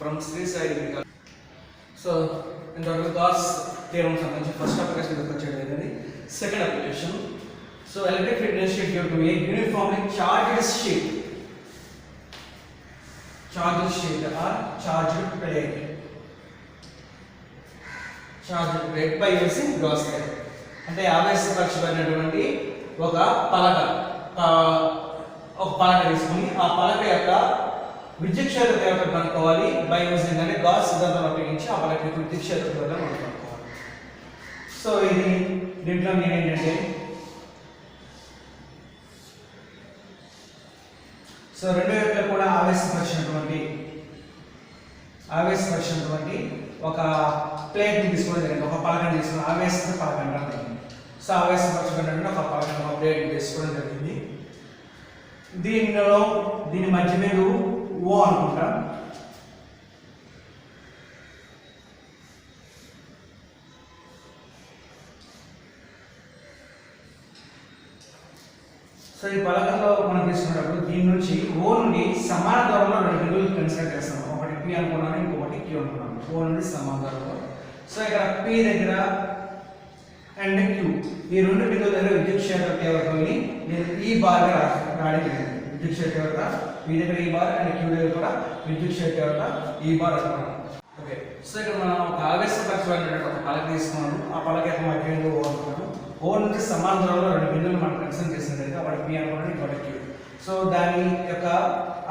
from Sri Sai Degree. So in the Gauss theorem సంబంధించి first application గురించి వచ్చేది. Second application so electric field density due to a uniformly charged sheet or charged plate by using Gauss theorem. అంటే ఆవేశపరచబడినటువంటి ఒక పలక తీసుకుని ఆ పలక యొక్క విద్యుత్ క్షేత్ర తీవ్రతను కనుక్కోవాలి బై యూజింగ్ అంటే గాస్ సిద్ధాంతం ఉపయోగించి ఆ పలక యొక్క విద్యుత్ క్షేత్ర తీవ్రతను మనం కనుక్కోవాలి. సో ఇది దీంట్లో ఏంటంటే సో రెండు వైపులా కూడా ఆవేశపరిచినటువంటి ఒక ప్లేట్ తీసుకుని జరిగింది, ఒక పలకను తీసుకుని ఆవేశిత పలక అంటారు. సో ఆవేశపరచబడిన ఒక పలకను ఒక ప్లేట్ తీసుకోవడం జరిగింది. దీని మధ్య మీద ఓ అనుకుంటా. సో ఈ పలకంలో మనం తీసుకున్నప్పుడు దీని నుంచి ఓ నుండి సమాన దూరంలో రెండు బిందువులు కన్సిడర్ చేస్తాం. ఒకటి పి అనుకున్నాను, ఇంకొకటి క్యూ అనుకున్నాను. ఓ నుండి సమాన దూరంలో. సో ఇక్కడ పి దగ్గర అండ్ క్యూ ఈ రెండు బిందువుల దగ్గర విద్యుత్ క్షేత్ర తీవ్రతని నేను ఈ బార్ గా రాయడం జరిగింది. విద్యుత్ క్షేత్ర తీవ్రత పి దగ్గర ఈ బార్ అండ్ క్యూ దగ్గర కూడా విద్యుత్ క్షేత్ర తీవ్రత ఈ బార్ అనుకున్నాను. ఓకే, సో ఇక్కడ మనం ఒక ఆవేశపరచబడినటువంటి ఒక పలక తీసుకున్నాను. ఆ పలక యొక్క మధ్య బిందువు ఓ అనుకున్నాను. ఓ నుంచి సమాన దూరంలో రెండు బిందువులు మనం కన్సిడర్ చేసినట్లయితే ఒకటి పి అనుకున్నాను, ఇంకోటి క్యూ. సో దాని యొక్క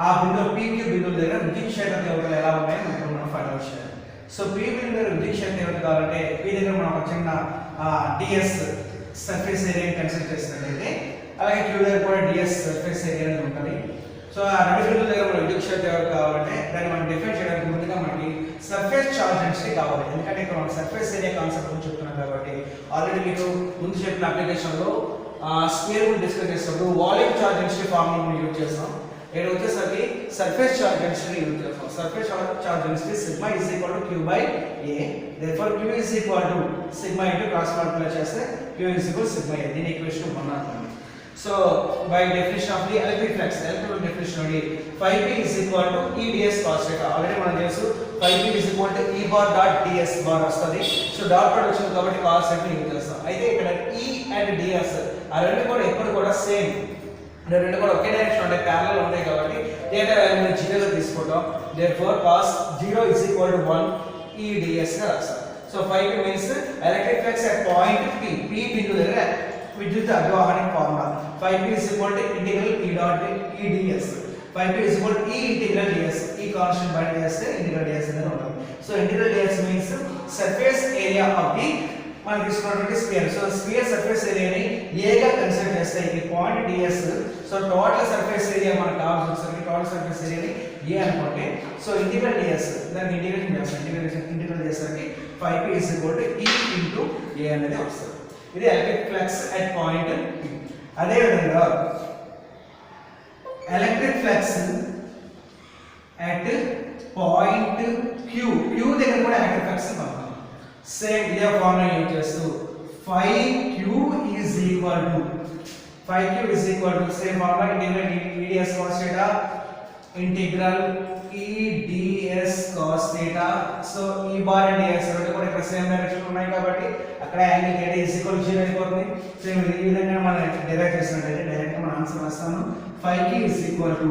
ఆ బిందువు పి క్యూ బిందువుల దగ్గర విద్యుత్ క్షేత్ర తీవ్రతలు ఎలా ఉన్నాయో మనం ఫైండ్ అవుట్ చేయాలి. సో పి బిందువు దగ్గర విద్యుత్ క్షేత్ర తీవ్రత కావాలంటే పి దగ్గర మనం ఒక చిన్న ds సర్ఫేస్ ఏరియా కన్సిడర్ చేసినట్లయితే అలాగే క్యూ దగ్గర కూడా ds సర్ఫేస్ ఏరియా అనేది ఉంటుంది. సో ఆ రెండు బిందువుల దగ్గర మనం విద్యుత్ క్షేత్ర తీవ్రత కావాలంటే దాన్ని మనం డిఫైన్ చేయడానికి ముందుగా మనకి సర్ఫేస్ చార్జ్ డెన్సిటీ కావాలి. ఎందుకంటే ఇక్కడ మనం సర్ఫేస్ ఏరియా కాన్సెప్ట్ గురించి చెప్తున్నాం కాబట్టి ఆల్రెడీ మీకు ముందు చెప్పిన అప్లికేషన్లో స్క్వేర్ గురించి డిస్కస్ చేసినప్పుడు వాల్యూమ్ చార్జ్ డెన్సిటీ ఫార్ములా మనం యూజ్ చేస్తాం. ఇక్కడ వచ్చేసరికి సర్ఫేస్ చార్జ్ డెన్సిటీ యూజ్ చేస్తాం. Surface charge density sigma is equal to Q by A. Therefore Q is equal to sigma into cross multiply చేస్తే Q is equal sigma A. దీని equation 1 అవుతుంది. So by definition of the electric flux definition నుండి 5p is equal to e ds cos theta. Already మనం తెలుసు 5p is equal to e bar dot ds bar వస్తది. So dot product వచ్చింది కాబట్టి cos theta use చేస్తాం. అయితే ఇక్కడ e and ds ఆ రెండు కూడా ఎప్పుడు కూడా సేమ్, రెండు కూడా ఒకే డైరెక్షన్ ఉంటాయి, ప్యారలల్ ఉంటాయి కాబట్టి theta వాల్యూని 0 గా తీసుకుంటాం. therefore cos 0 is equal to 1 e ds గా రాస్తాం. So 5p means electric flux at point p బిందువు దగ్గర విద్యుత్ అభివాహన formula 5p is equal to integral e dot e ds. 5p is equal to e integral ds. e constant by ds integral ds అనేది ఉంటుంది. So integral ds means surface area of the మనం తీసుకున్నటువంటి sphere. So sphere surface ఏరియాని a గా consider చేస్తే ఇది point ds. So total surface area మనకు కావాల్సిన టోటల్ సర్ఫేస్ ఏరియాని a అనుకుంటే సో ఇంటిగ్రల్ ds దాన్ని ఇంటిగ్రేషన్ చేస్తాం. ఇంటిగ్రల్ చేసరికి 5p is equal to e into a అనేది వస్తుంది. ఇది electric flux at point P. అదే విధంగా electric flux at point Q దగ్గర కూడా ఎలక్ట్రిక్ ఫ్లక్స్ పంపాలి. సేమ్ ఇదే ఫార్ములా యూజ్ చేస్తూ 5q is equal to same formula integral eds cos theta integral eds cos theta. So ఈ బార్ అండ్ ds రెండు కూడా ఇక్కడ సేమ్ డైరెక్షన్ ఉన్నాయి కాబట్టి అక్కడ యాంగిల్ θ is equal to 0 అయిపోతుంది. సేమ్ ఈ విధంగా మనం డిరైవ్ చేసినట్లయితే డైరెక్ట్ గా మనం ఆన్సర్ రాస్తాను. 5q is equal to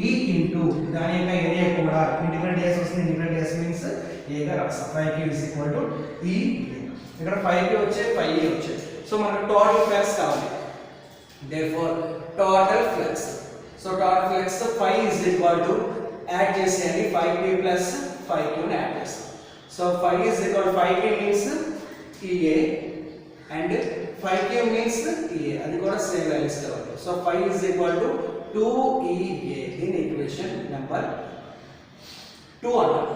e into దాని యొక్క ఏరియా కూడా ఇంటిగ్రల్ ds వస్తుంది. ఇంటిగ్రల్ ds మీన్స్ a గా రాస్తాం. 5q is equal to e. ఇక్కడ 5q వచ్చే 5e వచ్చే. సో మనకు టోటల్ ఫ్లక్స్ కావాలి. therefore total flux. So total flux 5 is equal to add చేసేయండి 5p plus 5q ని యాడ్ చేస్తాం. So 5 is equal to 5p means ea and 5q means ea. అది కూడా సేమ్ వాల్యూస్ కాబట్టి so 5 is equal to 2ea. దీని equation number 2 అంటాం.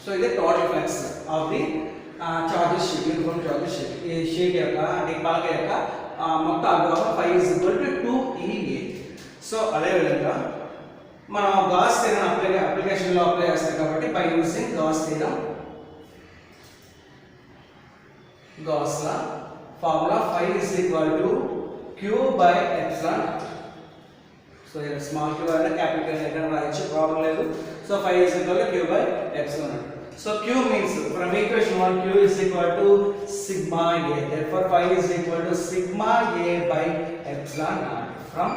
So ఇది total flux of the charges sheet, uniform charges sheet. ఈ sheet యొక్క అంటే పలక యొక్క మొత్తం అభివాహం 5 is equal to 2ea. So అదే విధంగా మనం గాస్ థియరం అప్లికేషన్ లో అప్లై చేస్తాం కాబట్టి by using Gauss theorem Gauss law formula 5 is equal to q by epsilon. So here small q and capital letter రాయొచ్చు, ప్రాబ్లం లేదు. So So phi is equal to q by epsilon naught. So q means from equation 1 q is equal to sigma a. Therefore phi is equal to sigma a by epsilon naught. From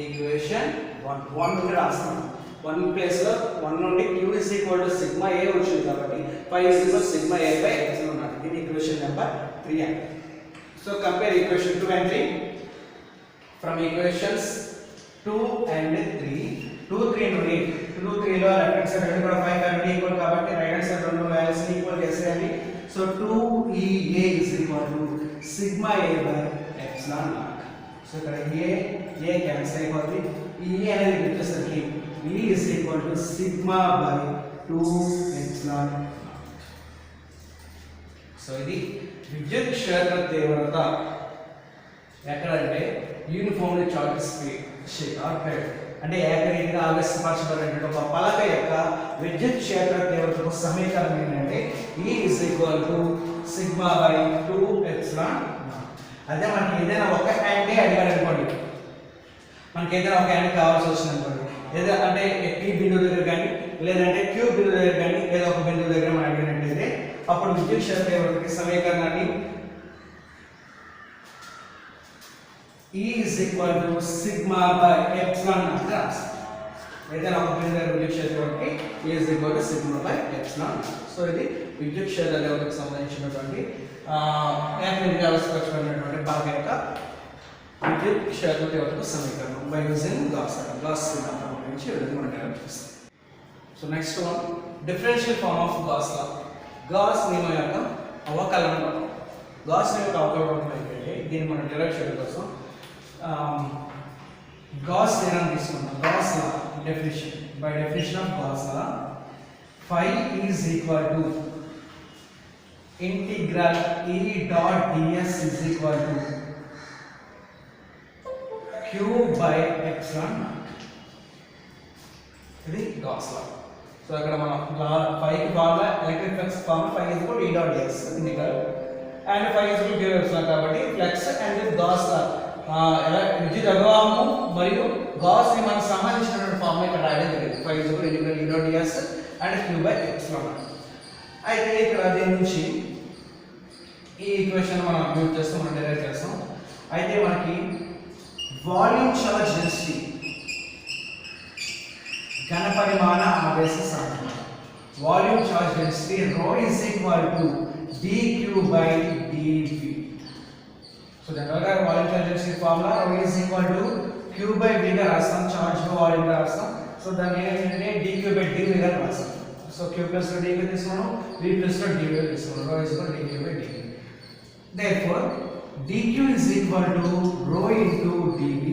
equation 1 నుండి రాస్తాను. 1 place లో 1 నుండి q is equal to sigma a వచ్చింది కాబట్టి phi is equal to sigma a by epsilon naught. ఇది equation number 3 అండి. So compare equation 2 and 3. From equations 2 and 3, 2 3 నుండి 2 3 లో లెఫ్ట్ హ్యాండ్ సైడ్ రెండు కూడా 5 కాబట్టి ఈక్వల్ కాబట్టి రైట్ హ్యాండ్ సైడ్ రెండు వాల్యూస్ ని ఈక్వల్ చేసేయండి. So 2EA is equal to sigma a by epsilon naught. So ఇక్కడ a క్యాన్సిల్ అయిపోతుంది. E అనేది వచ్చేసరికి E is equal to sigma by 2 epsilon naught. So ఇది విద్యుత్ క్షేత్ర తీవ్రత ఎక్కడంటే యూనిఫామ్లీ చార్జ్ షీట్ అంటే ఏకరీతిగా ఆవిష్కరించబడినటువంటి ఒక పలక యొక్క విద్యుత్ క్షేత్ర తీవ్రతకు సమీకరణం ఏంటంటే E is equal to sigma by 2 epsilon naught. అదే మనకి ఏదైనా ఒక హ్యాండ్ అడిగాడు అనుకోండి, మనకి ఏదైనా ఒక హ్యాండ్ కావాల్సి వచ్చింది అనుకోండి, లేదా అంటే P బిందువు దగ్గర కానీ లేదంటే Q బిందువు దగ్గర కానీ లేదా ఒక బిందువు దగ్గర మనం అడిగినట్లయితే అప్పుడు విద్యుత్ క్షేత్ర తీవ్రతకి సమీకరణాన్ని E is equal to sigma by epsilon naught రాస్తాం. ఏదైనా ఒక బిందువు దగ్గర విద్యుత్ క్షేత్ర తీవ్రతకి E is equal to sigma by epsilon naught. So ఇది విద్యుత్ క్షేత్ర తీవ్రతకు సంబంధించినటువంటి ఏకరీతిగా ఆవిష్కరించబడినటువంటి పలక యొక్క విద్యుత్ క్షేత్ర తీవ్రతకు సమీకరణం బై యూజింగ్ గాస్ సిద్ధాంతం గురించి ఈ విధంగా మనం డెవలప్ చేస్తాం. So next one differential form of Gauss law. Gauss నియమం యొక్క అవకలనం. గాస్ నియమం యొక్క అవకలనం ఏంటంటే దీన్ని మనం డెవలప్ చేయడం కోసం గాస్ నియమం తీసుకుందాం. Gas law definition by definition of Gauss law phi is equal to integral E dot ds is equal to q by epsilon naught. ఇది గాస్ లా. సో ఇక్కడ మనం phi కి formula electric flux formula phi is equal to E dot ds integral and phi is equal to q epsilon కాబట్టి flux and gas లా విద్యుత్ అభివాహము మరియు gas ని మనకు సంబంధించినటువంటి ఫార్ములా ఇక్కడ రాయడం జరిగింది. phi is equal to integral E dot ds and q by epsilon naught. అయితే ఇక్కడ దీని నుంచి ఈ ఈక్వేషన్ మనం యూజ్ చేస్తాం, మనం డెరైవ్ చేస్తాం. అయితే మనకి వాల్యూమ్ చార్జ్ డెన్సిటీ ఘనపరిమాణ ఆవేశ సాంద్రత volume charge density rho is equal to dq by dv. So జనరల్గా volume charge density formula rho is equal to q by v గా రాస్తాం, చార్జ్ వాల్యూమ్ గా రాస్తాం. సో దాన్ని ఏంటంటే dq by dv గా రాస్తాం. సో q plus dv తీసుకున్నాం, v plus dv తీసుకున్నాం. rho is equal to dq by dv. Therefore dq is equal to rho into dv.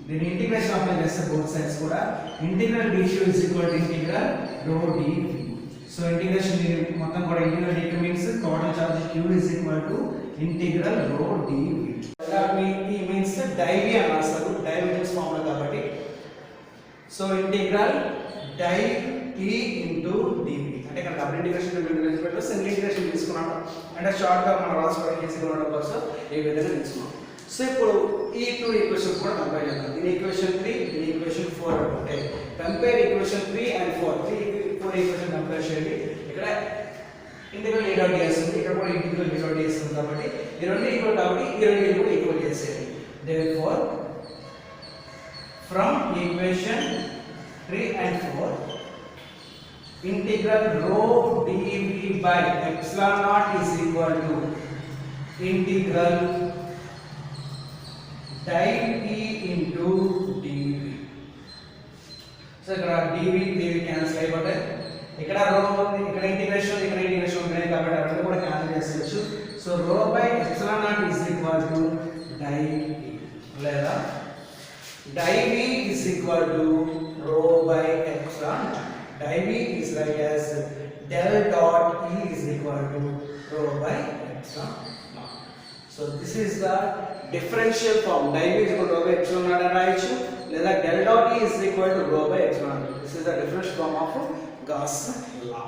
దీని ఇంటిగ్రేషన్ అప్లై చేస్తే బోత్ సైడ్స్ కూడా integral dq is equal to integral rho dv. So integration మొత్తం కూడా integral dq means total charge q is equal to integral rho dv. ఈ means div అని రాస్తారు, div means formula కాబట్టి. So integral div e into dv అంటే ఇక్కడ double integration single integration తీసుకున్నాము అంటే షార్ట్ గా మనం రాసుకోవడానికి ఈజీగా ఉండడం కోసం ఈ విధంగా తీసుకున్నాం. సో ఇప్పుడు ఈ టూ ఈక్వేషన్స్ కూడా కంపేర్ చేద్దాం. దీని ఈక్వేషన్ 3, దీని ఈక్వేషన్ 4 అంటే compare equation 3 and 4 equation compare చేయండి. ఇక్కడ ఇంటిగ్రల్ E dot ds ఉంది, ఇక్కడ కూడా ఇంటిగ్రల్ E dot ds ఉంది కాబట్టి ఈ రెండు ఈక్వల్ కాబట్టి ఈ రెండు కూడా ఈక్వల్ చేసేయండి. Therefore from equation 3 and 4 integral rho dv by epsilon naught is equal to integral div e into dv. So ఇక్కడ dv క్యాన్సిల్ అయిపోతాయి, ఇక్కడ rho ఉంది, ఇక్కడ ఇంటిగ్రేషన్ ఉంది కాబట్టి అక్కడ కూడా క్యాన్సిల్ చేసేయచ్చు. So rho by epsilon naught is equal to div e లేదా div e is equal to rho by epsilon naught. Div e is like as del dot e is equal to rho by epsilon naught. So this is the differential form. Div e is equal to rho by epsilon naught and write లేదా del dot e is equal to rho by epsilon naught. This is the differential form of Gauss law.